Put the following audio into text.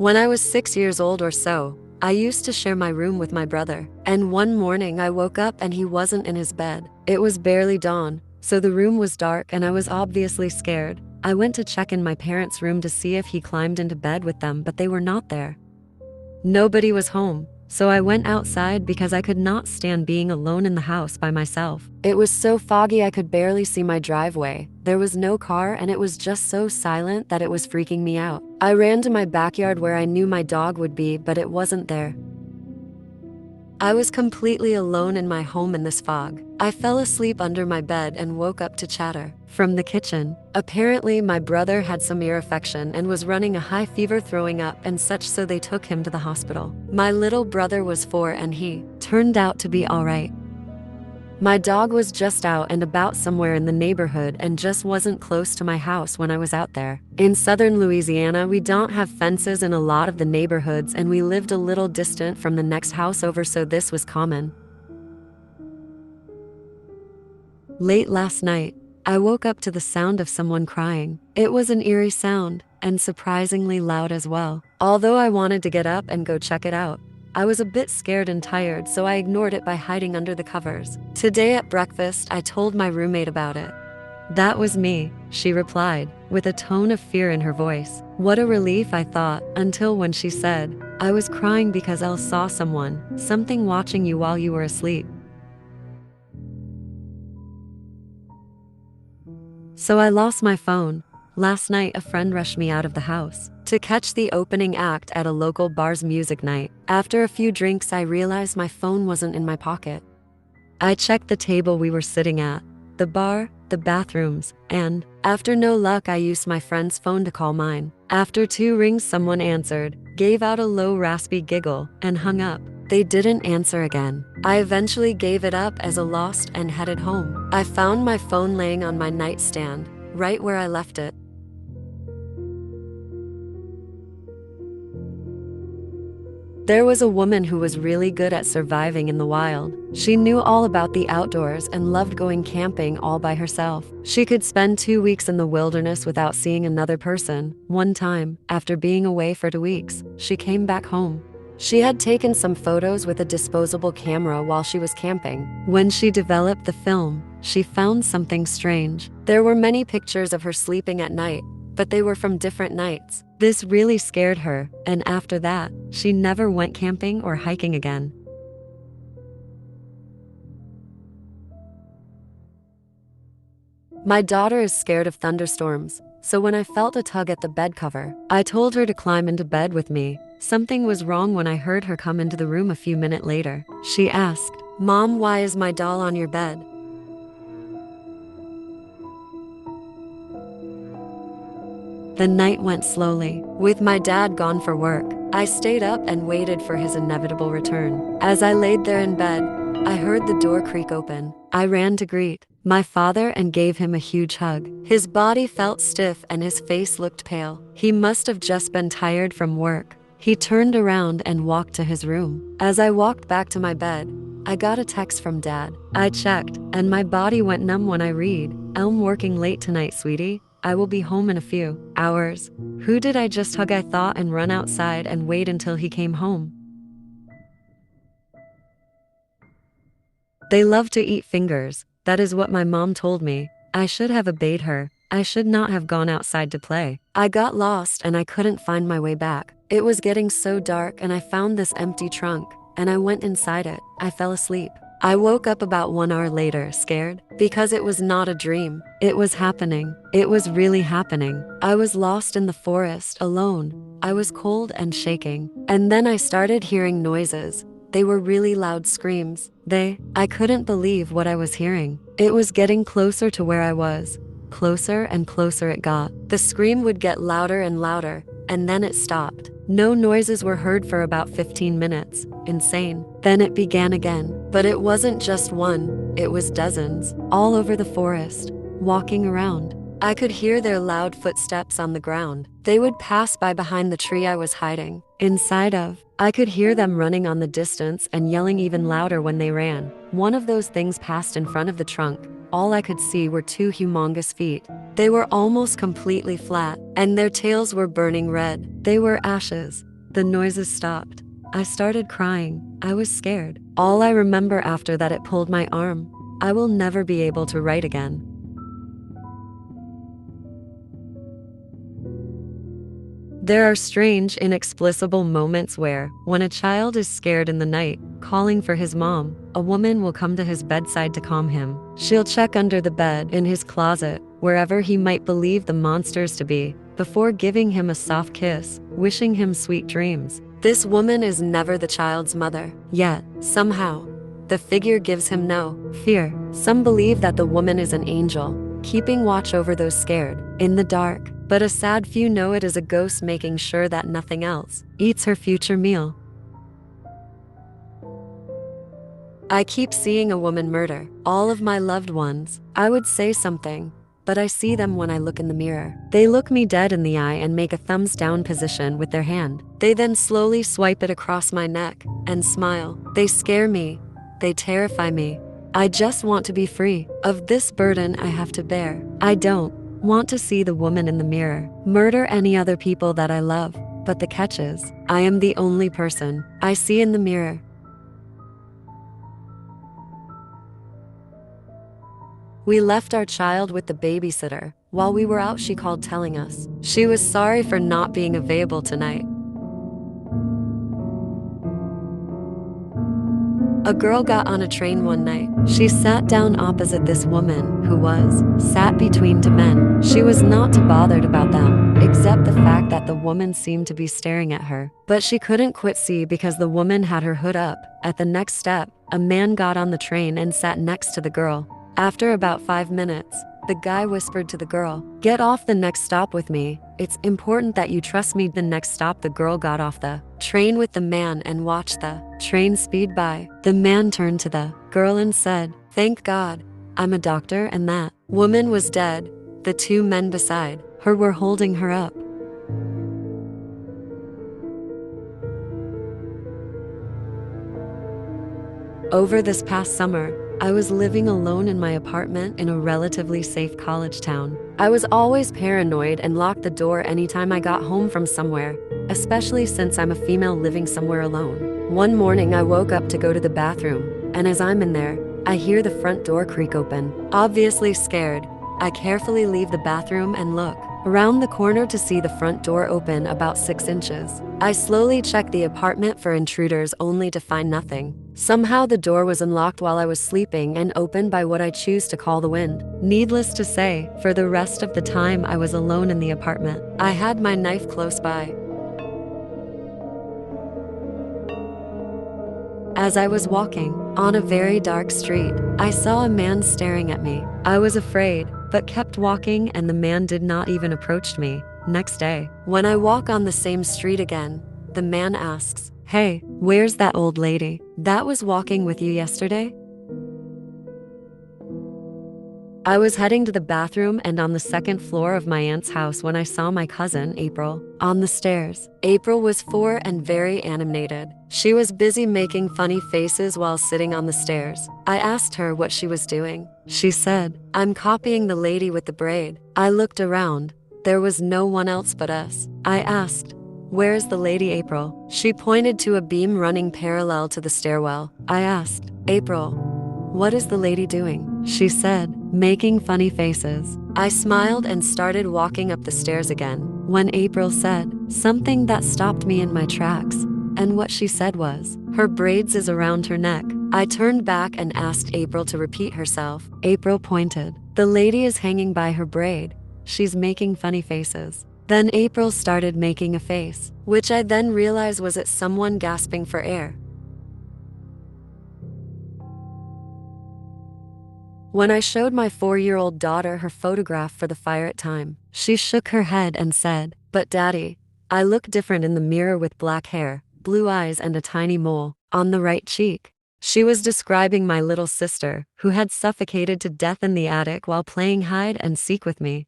When I was 6 years old or so, I used to share my room with my brother, and one morning I woke up and he wasn't in his bed. It was barely dawn, so the room was dark and I was obviously scared. I went to check in my parents' room to see if he climbed into bed with them, but they were not there. Nobody was home, so I went outside because I could not stand being alone in the house by myself. It was so foggy I could barely see my driveway. There was no car and it was just so silent that it was freaking me out. I ran to my backyard where I knew my dog would be, but it wasn't there. I was completely alone in my home in this fog. I fell asleep under my bed and woke up to chatter from the kitchen. Apparently, my brother had some ear infection and was running a high fever, throwing up and such, so they took him to the hospital. My little brother was 4 and he turned out to be all right. My dog was just out and about somewhere in the neighborhood and just wasn't close to my house when I was out there. In southern Louisiana, we don't have fences in a lot of the neighborhoods, and we lived a little distant from the next house over, so this was common. Late last night, I woke up to the sound of someone crying. It was an eerie sound and surprisingly loud as well. Although I wanted to get up and go check it out, I was a bit scared and tired, so I ignored it by hiding under the covers. Today at breakfast, I told my roommate about it. "That was me," she replied, with a tone of fear in her voice. What a relief, I thought, until when she said, "I was crying because I saw something watching you while you were asleep." So I lost my phone. Last night, a friend rushed me out of the house to catch the opening act at a local bar's music night. After a few drinks, I realized my phone wasn't in my pocket. I checked the table we were sitting at, the bar, the bathrooms, and, after no luck, I used my friend's phone to call mine. After 2 rings, someone answered, gave out a low, raspy giggle, and hung up. They didn't answer again. I eventually gave it up as a lost and headed home. I found my phone laying on my nightstand, right where I left it. There was a woman who was really good at surviving in the wild. She knew all about the outdoors and loved going camping all by herself. She could spend 2 weeks in the wilderness without seeing another person. One time, after being away for 2 weeks, she came back home. She had taken some photos with a disposable camera while she was camping. When she developed the film, she found something strange. There were many pictures of her sleeping at night, but they were from different nights. This really scared her, and after that, she never went camping or hiking again. My daughter is scared of thunderstorms, so when I felt a tug at the bed cover, I told her to climb into bed with me. Something was wrong when I heard her come into the room a few minutes later. She asked, "Mom, why is my doll on your bed?" The night went slowly. With my dad gone for work, I stayed up and waited for his inevitable return. As I laid there in bed, I heard the door creak open. I ran to greet my father and gave him a huge hug. His body felt stiff and his face looked pale. He must have just been tired from work. He turned around and walked to his room. As I walked back to my bed, I got a text from Dad. I checked, and my body went numb when I read, "I'm working late tonight, sweetie. I will be home in a few hours." Who did I just hug, I thought, and run outside and wait until he came home. They love to eat fingers. That is what my mom told me. I should have obeyed her. I should not have gone outside to play. I got lost and I couldn't find my way back. It was getting so dark and I found this empty trunk, and I went inside it. I fell asleep. I woke up about 1 hour later, scared, because it was not a dream. It was happening. It was really happening. I was lost in the forest, alone. I was cold and shaking. And then I started hearing noises. They were really loud screams. I couldn't believe what I was hearing. It was getting closer to where I was. Closer and closer it got. The scream would get louder and louder, and then it stopped. No noises were heard for about 15 minutes. Insane. Then it began again. But it wasn't just one, it was dozens, all over the forest, walking around. I could hear their loud footsteps on the ground. They would pass by behind the tree I was hiding inside of. I could hear them running on the distance and yelling even louder when they ran. One of those things passed in front of the trunk. All I could see were 2 humongous feet. They were almost completely flat, and their tails were burning red. They were ashes. The noises stopped. I started crying. I was scared. All I remember after that, it pulled my arm. I will never be able to write again. There are strange, inexplicable moments where, when a child is scared in the night, calling for his mom, a woman will come to his bedside to calm him. She'll check under the bed, in his closet, wherever he might believe the monsters to be, before giving him a soft kiss, wishing him sweet dreams. This woman is never the child's mother. Yet, somehow, the figure gives him no fear. Some believe that the woman is an angel, keeping watch over those scared, in the dark. But a sad few know it is a ghost making sure that nothing else eats her future meal. I keep seeing a woman murder all of my loved ones. I would say something, but I see them when I look in the mirror. They look me dead in the eye and make a thumbs down position with their hand. They then slowly swipe it across my neck and smile. They scare me. They terrify me. I just want to be free of this burden I have to bear. I don't want to see the woman in the mirror murder any other people that I love, but the catch is, I am the only person I see in the mirror. We left our child with the babysitter. While we were out, she called telling us she was sorry for not being available tonight. A girl got on a train one night. She sat down opposite this woman, who sat between two men. She was not too bothered about them, except the fact that the woman seemed to be staring at her. But she couldn't quit see because the woman had her hood up. At the next step, a man got on the train and sat next to the girl. After about 5 minutes, the guy whispered to the girl, "Get off the next stop with me. It's important that you trust me." The next stop, the girl got off the train with the man and watched the train speed by. The man turned to the girl and said, "Thank God, I'm a doctor," and that woman was dead. The two men beside her were holding her up. Over this past summer, I was living alone in my apartment in a relatively safe college town. I was always paranoid and locked the door anytime I got home from somewhere, especially since I'm a female living somewhere alone. One morning I woke up to go to the bathroom, and as I'm in there, I hear the front door creak open. Obviously scared, I carefully leave the bathroom and look around the corner to see the front door open about 6 inches. I slowly check the apartment for intruders only to find nothing. Somehow the door was unlocked while I was sleeping and opened by what I choose to call the wind. Needless to say, for the rest of the time I was alone in the apartment. I had my knife close by. As I was walking on a very dark street, I saw a man staring at me. I was afraid, but kept walking, and the man did not even approach me. Next day, when I walk on the same street again, the man asks, "Hey, where's that old lady that was walking with you yesterday?" I was heading to the bathroom and on the second floor of my aunt's house when I saw my cousin, April, on the stairs. April was 4 and very animated. She was busy making funny faces while sitting on the stairs. I asked her what she was doing. She said, "I'm copying the lady with the braid." I looked around. There was no one else but us. I asked, "Where's the lady, April?" She pointed to a beam running parallel to the stairwell. I asked, "April, what is the lady doing?" She said, making funny faces. I smiled and started walking up the stairs again, when April said something that stopped me in my tracks. And what she said was, "Her braids is around her neck." I turned back and asked April to repeat herself. April pointed. "The lady is hanging by her braid. She's making funny faces." Then April started making a face, which I then realized was at someone gasping for air. When I showed my 4-year-old daughter her photograph for the fire time, she shook her head and said, "But Daddy, I look different in the mirror with black hair, blue eyes and a tiny mole on the right cheek." She was describing my little sister, who had suffocated to death in the attic while playing hide and seek with me.